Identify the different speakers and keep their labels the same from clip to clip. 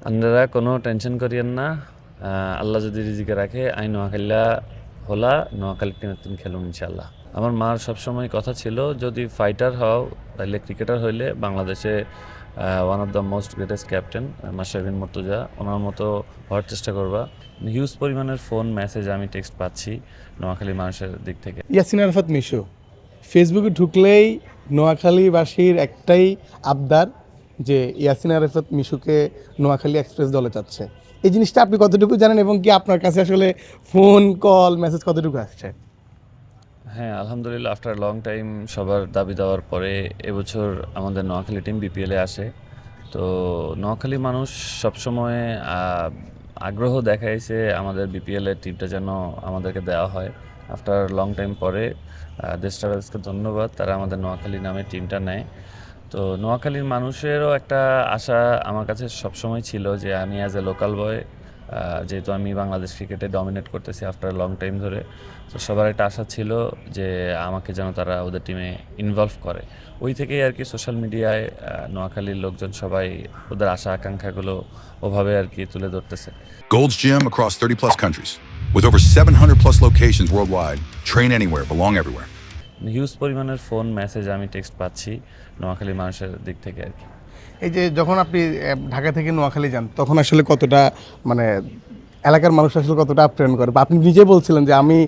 Speaker 1: আপনারা কোনো টেনশন করিয়েন না। আল্লাহ যদি রিজিকে রাখে আই নোয়াখালীলা হলা নোয়াখালী টিমের তুমি খেলুন ইনশাল্লাহ। আমার মার সবসময় কথা ছিল যদি ফাইটার হও তাহলে ক্রিকেটার হইলে বাংলাদেশে one of the most greatest captain Mashrafe Mortaza ওনার মতো হওয়ার চেষ্টা করবা। হিউজ পরিমাণের ফোন মেসেজ আমি টেক্সট পাচ্ছি নোয়াখালী মানুষের দিক থেকে।
Speaker 2: ইয়াসিন আরাফাত মিশু ফেসবুকে ঢুকলেই নোয়াখালীবাসীর একটাই আবদার যে ইয়াসিন আরাফাত মিশুকে নোয়াখালী এক্সপ্রেস দলে চাচ্ছে। এই জিনিসটা আপনি কতটুকু জানেন এবং কি আপনার কাছে আসলে ফোন কল মেসেজ কতটুকু আসছে?
Speaker 1: হ্যাঁ, আলহামদুলিল্লাহ আফটার লং টাইম সবার দাবি দেওয়ার পরে এবছর আমাদের নোয়াখালী টিম বিপিএলে আসে। তো নোয়াখালী মানুষ সবসময় আগ্রহ দেখাইছে আমাদের বিপিএলের টিমটা যেন আমাদেরকে দেওয়া হয়। আফটার লং টাইম পরে দেশ ট্রাভেলসকে ধন্যবাদ, তারা আমাদের নোয়াখালী নামে টিমটা নেয়। তো নোয়াখালীর মানুষেরও একটা আশা আমার কাছে সবসময় ছিল যে আমি অ্যাজ এ লোকাল বয়, যেহেতু আমি বাংলাদেশ ক্রিকেটে ডমিনেট করতেছি আফটার লং টাইম ধরে, তো সবার একটা আশা ছিল যে আমাকে যেন তারা ওদের টিমে ইনভলভ করে। ওই থেকেই আর কি সোশ্যাল মিডিয়ায় নোয়াখালীর লোকজন সবাই ওদের আশা আকাঙ্ক্ষাগুলো ওভাবে আর কি তুলে ধরতেছে।
Speaker 3: Gold's Gym across 30 plus countries. With over 700 plus locations worldwide, train anywhere, belong everywhere.
Speaker 1: Huge পরিমাণের ফোন মেসেজ আমি টেক্সট পাচ্ছি নোয়াখালী মানুষের দিক থেকে আর কি।
Speaker 2: এই যে যখন আপনি ঢাকা থেকে নোয়াখালী যান তখন আসলে কতটা মানে এলাকার মানুষ আসলে কতটা আপ্যায়ন করে, বা আপনি নিজে বলছিলেন যে আমি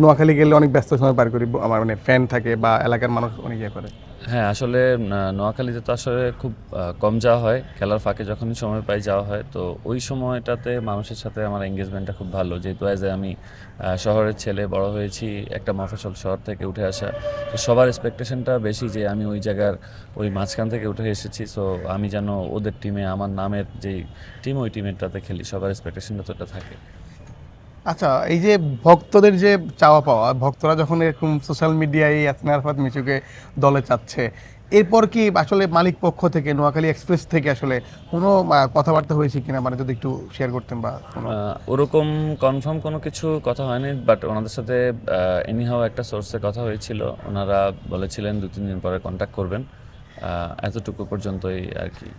Speaker 2: নোয়াখালী গেলে অনেক ব্যস্ত সময় পার করি, আমার মানে ফ্যান থাকে বা এলাকার মানুষ অনেক ইয়ে করে।
Speaker 1: হ্যাঁ, আসলে নোয়াখালীতে তো আসলে খুব কম যাওয়া হয়, খেলার ফাঁকে যখনই সময় পাই যাওয়া হয়। তো ওই সময়টাতে মানুষের সাথে আমার এঙ্গেজমেন্টটা খুব ভালো, যেহেতু অ্যাজ এ আমি শহরের ছেলে, বড় হয়েছি একটা মফস্বল শহর থেকে উঠে আসা। তো সবার এক্সপেকটেশনটা বেশি যে আমি ওই জায়গার ওই মাঝখান থেকে উঠে এসেছি, সো আমি যেন ওদের টিমে আমার নামের যেই টিম ওই টিমেরটাতে খেলি, সবার এক্সপেকটেশনটা তো এটা থাকে।
Speaker 2: আচ্ছা, এই যে ভক্তদের যে চাওয়া পাওয়া, ভক্তরা যখন এরকম সোশ্যাল মিডিয়ায় ইয়াসিন আরাফাত মিশুকে দলে চাচ্ছে, এরপর কি আসলে মালিক পক্ষ থেকে নোয়াখালী এক্সপ্রেস থেকে আসলে কোনো কথাবার্তা হয়েছে কিনা, মানে যদি একটু শেয়ার করতেন বা কোনো।
Speaker 1: ওরকম কনফার্ম কোনো কিছু কথা হয়নি, বাট ওনাদের সাথে এনিহাও একটা সোর্সে কথা হয়েছিল। ওনারা বলেছিলেন 2-3 দিন পরে কন্ট্যাক্ট করবেন, এতটুকু পর্যন্তই আর কি।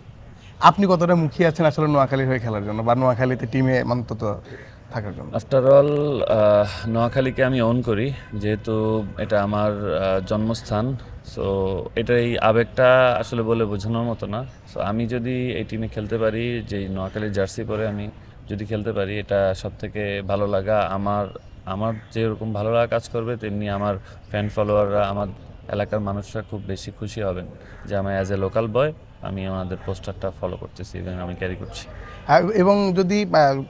Speaker 2: আপনি কতটা মুখিয়ে আছেন আসলে নোয়াখালীর হয়ে খেলার জন্য বা নোয়াখালীতে টিমে অন্তত থাকার জন্য?
Speaker 1: আফটার অল নোয়াখালীকে আমি ওন করি, যেহেতু এটা আমার জন্মস্থান। সো এটার এই আবেগটা আসলে বলে বোঝানোর মতো না। সো আমি যদি এই টিমে খেলতে পারি, যেই নোয়াখালীর জার্সি পরে আমি যদি খেলতে পারি, এটা সবথেকে ভালো লাগা আমার। আমার যেরকম ভালো লাগা কাজ করবে, তেমনি আমার ফ্যান ফলোয়াররা, আমার এলাকার মানুষরা খুব বেশি খুশি হবেন যে আমি অ্যাজ এ লোকাল বয় আমি ওনাদের পোস্টারটা ফলো করতেছি এবং আমি ক্যারি করছি।
Speaker 2: এবং যদি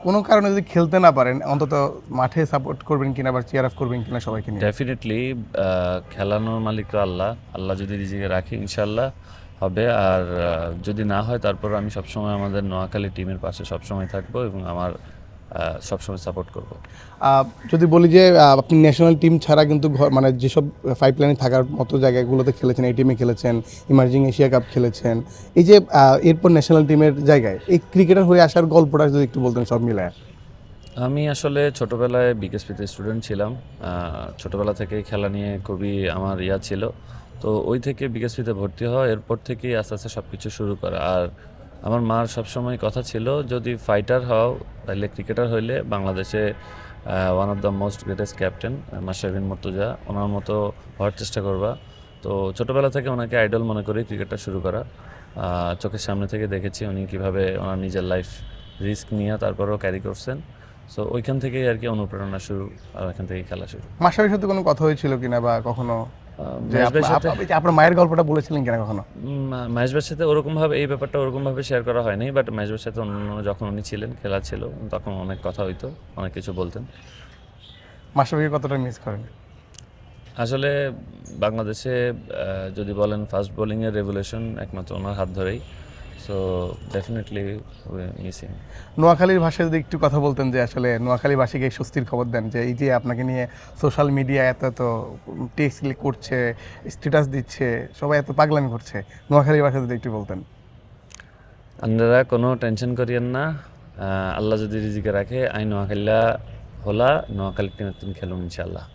Speaker 2: কোনো কারণে যদি খেলতে না পারেন, অন্তত মাঠে সাপোর্ট করবেন কিনা বা চিয়ার আপ করবেন কিনা সবাইকে নিয়ে?
Speaker 1: ডেফিনেটলি খেলানোর মালিক তো আল্লাহ। আল্লাহ যদি রিজিকে রাখে ইনশাল্লাহ হবে। আর যদি না হয় তারপর আমি সবসময় আমাদের নোয়াখালী টিমের পাশে সবসময় থাকবো এবং আমার সবসময় সাপোর্ট করব।
Speaker 2: যদি বলি যে আপনি ন্যাশনাল টিম ছাড়া কিন্তু মানে যেসব ফাইভ লাইনে থাকার মতো জায়গাগুলোতে খেলেছেন, এই টিমে খেলেছেন, ইমার্জিং এশিয়া কাপ খেলেছেন, এই যে এরপর ন্যাশনাল টিমের জায়গায় এই ক্রিকেটার হয়ে আসার গল্পটা যদি একটু বলতেন সব মিলায়।
Speaker 1: আমি আসলে ছোটোবেলায় বিকেএসপিতে স্টুডেন্ট ছিলাম। ছোটোবেলা থেকেই খেলা নিয়ে খুবই আমার ইয়া ছিল। তো ওই থেকে বিকেএসপিতে ভর্তি হওয়া, এরপর থেকেই আস্তে আস্তে সব কিছু শুরু করা। আর আমার মার সবসময় কথা ছিল যদি ফাইটার হও তাহলে ক্রিকেটার হইলে বাংলাদেশে one of the most greatest captain Mashrafe Mortaza ওনার মতো হওয়ার চেষ্টা করবা। তো ছোটোবেলা থেকে ওনাকে আইডল মনে করি ক্রিকেটটা শুরু করা। চোখের সামনে থেকে দেখেছি উনি কীভাবে ওনার নিজের লাইফ রিস্ক নিয়ে তারপরেও ক্যারি করছেন। সো ওইখান থেকেই আর কি অনুপ্রেরণা শুরু, আর ওইখান থেকেই খেলা শুরু।
Speaker 2: মাশরাফির সাথে কোনো কথা হয়েছিল কিনা বা কখনো যে
Speaker 1: মহেশ ভাইয়ের সাথে
Speaker 2: আপনার মায়ের গল্পটা বলেছিলেন কিনা কখনো?
Speaker 1: মহেশ ভাইয়ের সাথে ওরকমভাবে এই ব্যাপারটা ওরকমভাবে শেয়ার করা হয়নি, বাট মহেশ ভাইয়ের সাথে অন্য যখন উনি ছিলেন, খেলা ছিল, তখন অনেক কথা হইতো, অনেক কিছু বলতেন।
Speaker 2: মাশরাফিকে কতটা মিস করেন?
Speaker 1: আসলে বাংলাদেশে যদি বলেন ফাস্ট বোলিংয়ের রেভলিউশন একমাত্র ওনার হাত ধরেই। So definitely missing.
Speaker 2: নোয়াখালীর ভাষায় যদি একটু কথা বলতেন যে আসলে নোয়াখালীবাসীকে স্বস্তির খবর দেন যে এই যে আপনাকে নিয়ে সোশ্যাল মিডিয়া এত এত টেক্সট করছে, স্ট্যাটাস দিচ্ছে, সবাই এত পাগলামি করছে, নোয়াখালীর ভাষায় যদি একটু বলতেন।
Speaker 1: আপনারা কোনো টেনশন করিয়েন না। আল্লাহ যদি রিজিকে রাখে আই নোয়াখালীলা হলা নোয়াখালী টিমের তুমি খেলুন ইনশাল্লাহ।